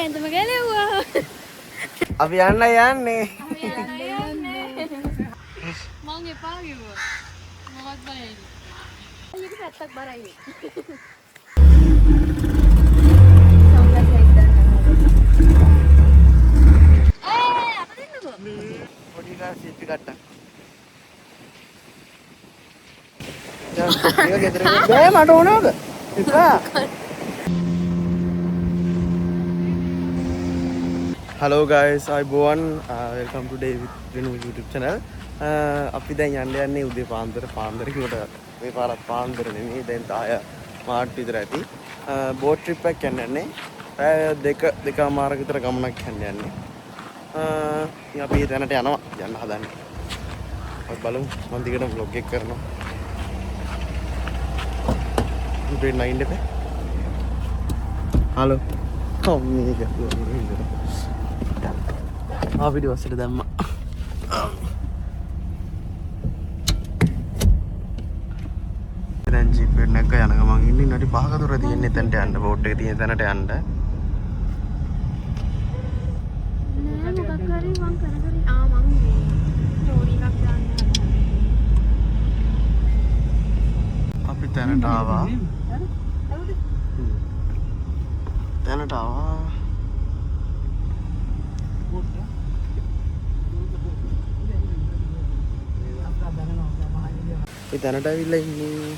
ඇඳුම ගැලෙව්වා. අපි යන්නේ. මං එපා කිව්වා. මොකක්ද බයයි. අයියක පැත්තක් බරයි. පොඩි කාර් සීට් එක ගත්තා. ඒක ගෙදර ගියා මට ඕනවද? එපා. Hello guys, I'm welcome to David Venu YouTube channel. අපි දැන් යන්නේ උදේ පාන්දර කිව්වට මේ පාරත් පාන්දර නෙමෙයි දැන් 10 මාර්ට් විතර ඇති. බෝට් ට්‍රිප් එකක් යන්නේ. දෙකමාරක විතර ගමනක් යන්නේ. ඉතින් අපි දැනට යන්න හදන්නේ. අපි බලමු මම දිගටම vlog එක කරනවා. ඉතින් නයින් දෙපේ. හලෝ. කොම්මීක. video වස්සට දැම්මා. දැන් ජීප් එක නැග්ග යන ගමන් ඉන්නේ නඩි 5ක දුර තියෙන්නේ එතනට යන්න බෝට් එක තියෙන තැනට යන්න. නෑ මොකක් හරි මං කර මං ස්ටෝරි එකක් දාන්න හදනවා. අපි තැනට ආවා. තැනට ආවා. අපි තැනට ඇවිල්ලා ඉන්නේ.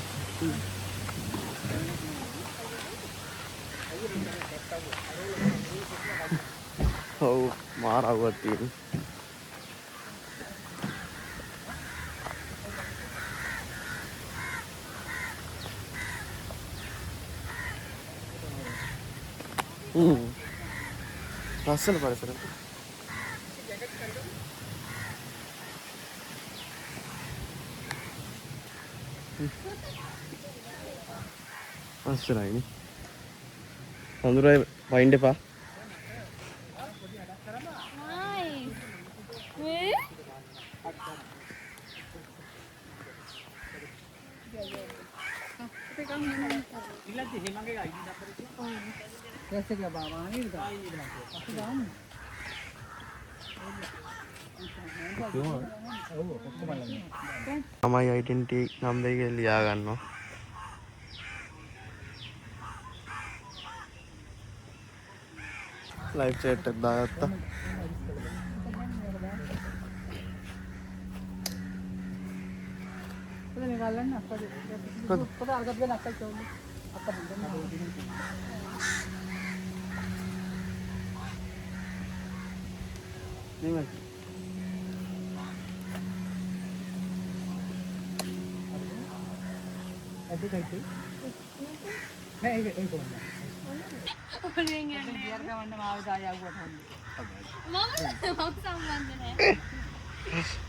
ඔව් මාර අවුවක් තියෙනවා. ලස්සන පරිසරයක්. ලස්සනයිනේ. හඳුරයි වයින් දෙපා. තමයි ඩෙන්ටිටි නම් දෙක ලියා ගන්නවා. ලයිව් චැට් එකක් දාගත්තා.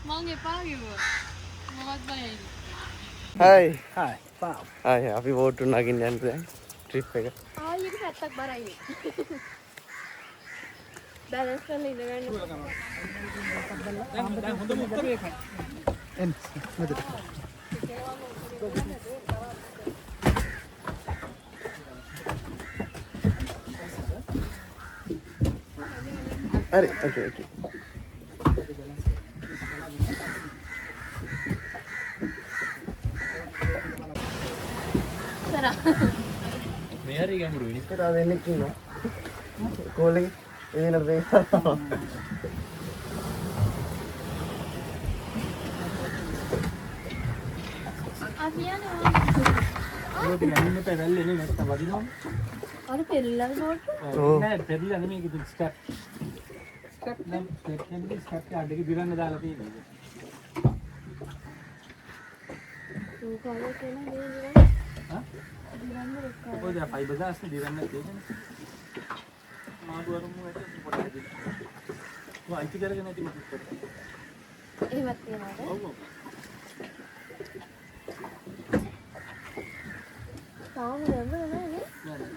මං එපා කිව්වා. මොකක්ද බයයි. හයි අපි බෝට් එක නගින්න යන්න දැන් ට්‍රිප් එක. ආයෙක පැත්තක් බරයි. බැලන්ස් කරලා ඉඳ ගන්න. දැන් හොඳම උත්තර ඒකයි. එන්න මෙතන. හරි ඕකේ. මේ හරි ගැඹුරු වෙන්නේ. ඒක තාම එන්නේ කිනවා. කෝල් එක එදිනට දෙන්න. ඒක ගන්නේ පැරල්ලේ නේ නැත්නම් වදිනවා. අර පෙරලලා බෝට්. නෑ පෙරලලා නෙමෙයි ඒක ස්ටැප්. ස්ටැප් නම් ස්ටැප් එක දිරන්න දාලා තියෙනවා. ඕකවල කියන දේ දිරන්න. හා? දිරන්න එක්ක. ඔය දැන් ෆයිබර් දාස්නේ දිරන්න තියෙන්නේ. මාඩුවරම ඇට පොඩ්ඩක් දෙන්න. ඔය අයිති කරගෙන නැති මොකක්ද? එහෙමත් තියනවාද? ඔව් ඔව්. තාම ගැඹුරු නෑ නේ. නෑ.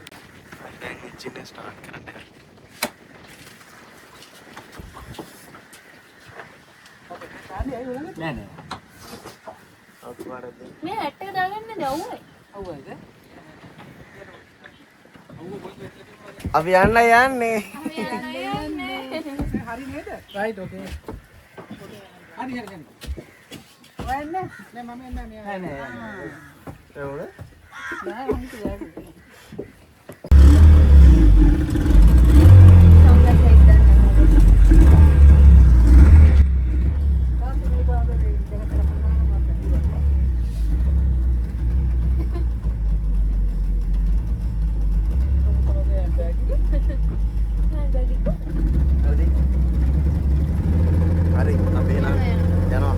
දැන් එන්ජින් එක ස්ටාර්ට් කරන්න. නෑ නෑ. මේ හැට් එක දාගන්න දැව්වයි. අවුවද? අපි යන්න යන්නේ. හරි නේද? රයිට් ඕකේ. හරි හරි හරි. ඔයන්න නෑ මම එන්නේ නෑ නෑ. එවුනේ? නෑ මම කිව්වා. හරි අපි එනවා. යනවා.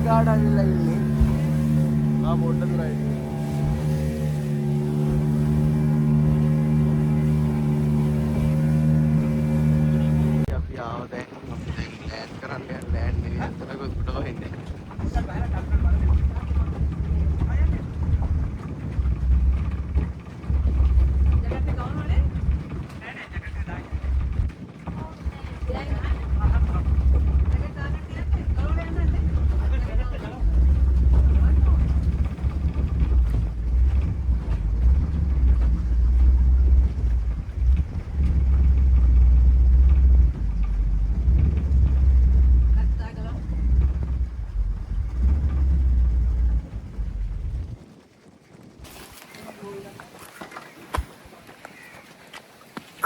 ගාඩ ඇවිල්ලා ඉන්නේ. පොඩ්ඩ දුරයි. අපි ආව දැන් අපි දැන් ලෑන්ඩ් කරන්න යන ලෑන්ඩ් නෙවෙයි අතන ගොඩ වෙන්නේ.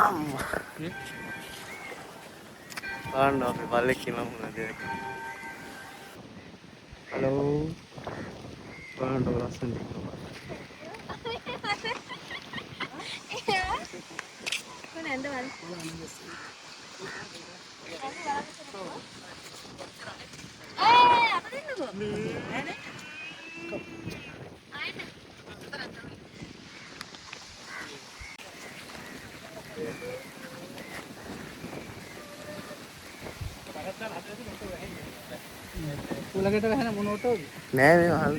අම්මා. ආන්න අපි බල්ලෙක් කියලා මොනවද ඒක. හලෝ. බලන්න ලස්සන ඉන්නවා. කොහෙන්ද වල? අප දෙන්නකෝ. නෑනේ. ආයෙත්. උලකට වැහෙන මොනෝටෝද? නෑ මේ වහල්.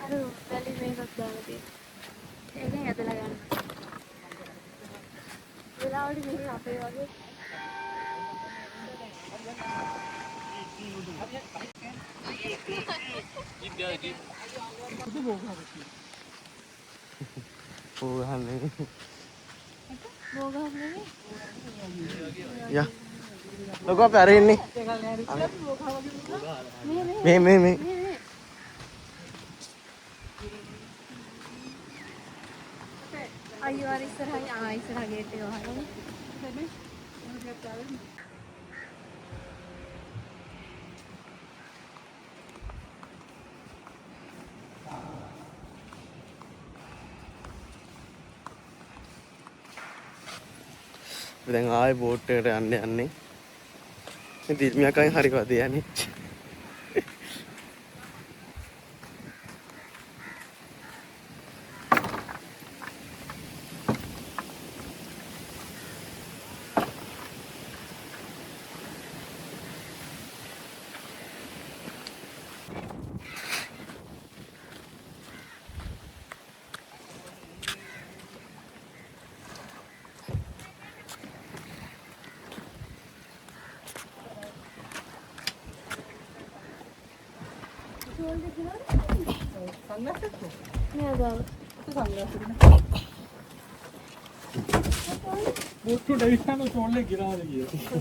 අර වැලි මේකක් දාලා තියෙනවා. ඒකෙන් ඇදලා ගන්න. වෙලාවට මෙහි අපේ වගේ පෝගහන්නේ. බෝගහක් නෙමෙයි. යා. ලොකෝ අපි අර ඉන්නේ. මේ. අයියෝ අර ඉස්සරහා ගේට් එක වහනවා. දැන් ආයේ බෝට් එකට යන්නේ. මේ දිර්මියකෙන් හරි වදේ යන්නේ. බෝට්ටු ඩවිස්සම තෝල්ලේ ගිරාද කියලා.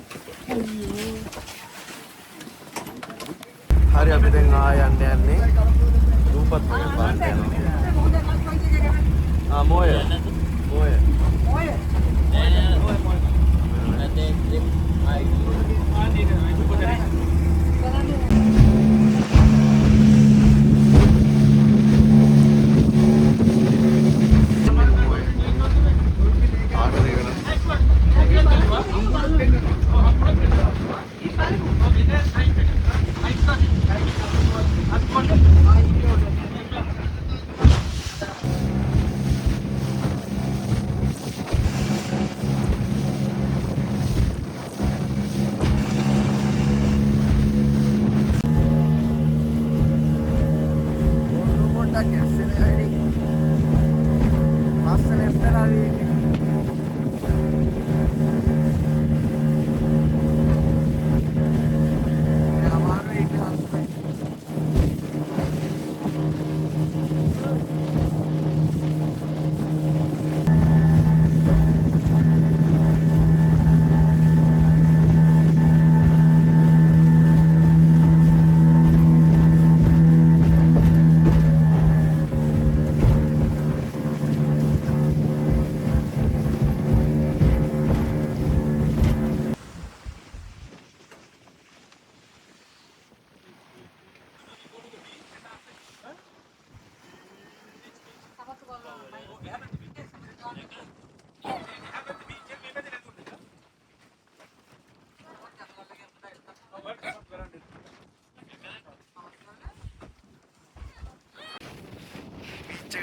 හරි අපි දැන් ආයෙ යන්නේ. රූපත් වගේ බලන්න යනවා. මොය.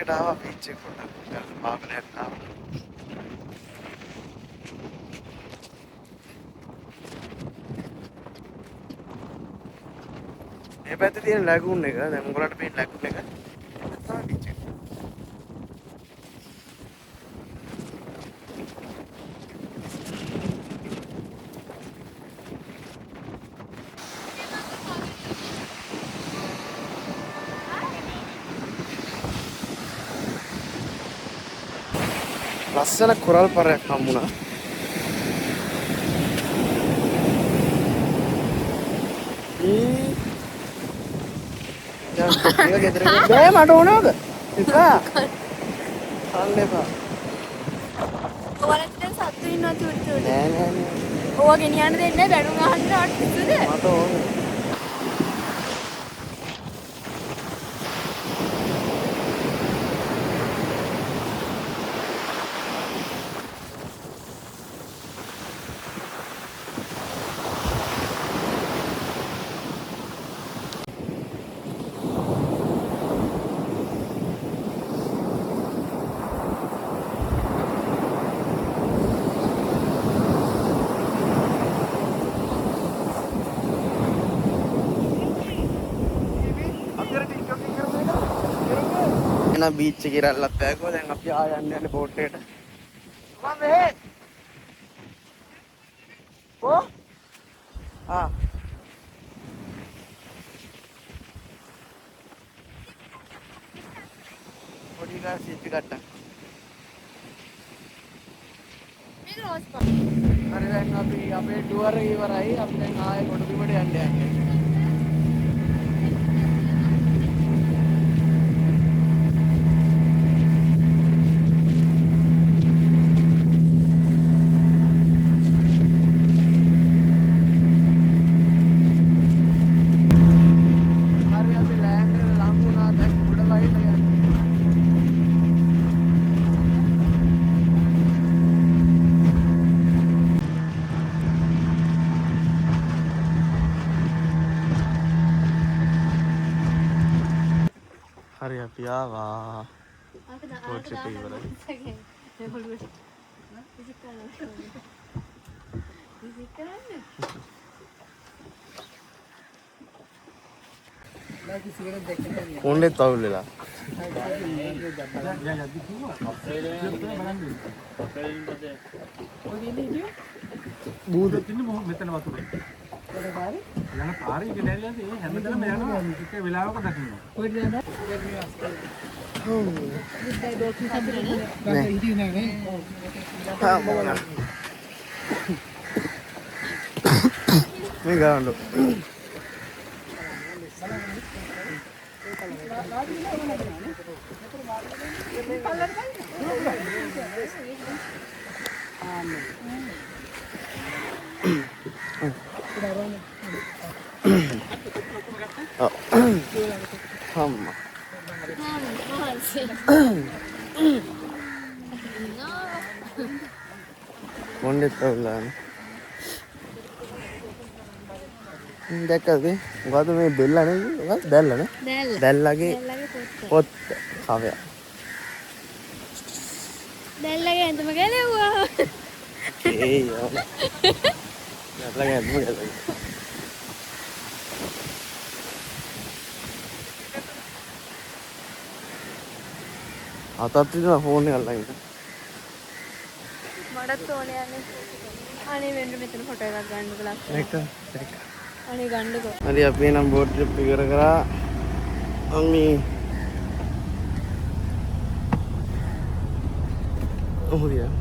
එකට ආවා බීච් එක පොඩ්ඩක් වාහනයක් ආවා. මේ පැත්තේ තියෙන ලැගුන් එක දැන් උඹලට පේන ලැගුන් එක තමයි බීච් එක. ලස්සන කොරල් පරයක් හම්බුණා. ඒක ගෙදර බෑ මට ඕනවද? එපා. අන්න එපා. ඔයාලට දැන් සත්තු ඉන්නවා චුටි චුටි. නෑ නෑ නෑ. ඕවා ගෙනියන්න දෙන්නේ බැනුම් අහන්නවට පිස්සුද? මට ඕනේ. එන බීච් එකේ රැල්ලක් දැක්කෝ. දැන් අපි ආය යන්නේ බෝට් එකට. මම මෙහෙ. ඕ? ආ. පොඩි ගා සීට් එකකට. මේක රෝස් පාට. හරි දැන් අපි අපේ ටුවර් එක ඉවරයි. අපි දැන් ආයේ කොටබිමට යන්න යන්නේ. හරි අපි ලෑන්ඩ් එකට ලං වුණා. දැන් උඩ වහින්න යන්නේ. හරි අපි ආවා. බෝට් එක ඉවරයි. කොණ්ඩෙත් අවුල් වෙලා. බූද මෙතන වතුර. යන පාරේ ඉගෙන ඇවිල්ලා තියෙන්නේ හැමදාම යනවා එක වෙලාවක දකින්න. කොහෙද යන්නේ? මේ ගානු. Hamba. Kondet tawlan. දැක්කද? මොකද මේ බෙල්ලා නේ? මොකද දැල්ලා නේ? දැල්ලාගේ පොත් කවය. දැල්ලගේ ඇඳුම ගැලෙව්වා. ඒ යෝ. දැල්ලාගේ ඇඳුම ගැලෙව්වා. අතත් විතර ෆෝන් එක අල්ලගෙන. මඩත් ඕනේ යන්නේ. අනේ වෙන්න මෙතන ෆොටෝ එකක් ගන්නකො ලස්සන. එක. අනේ ගන්නකො. හරි අපි නම් බෝට් ට්‍රිප් ඉවර කරා. අම්මි. ඔහොරියා.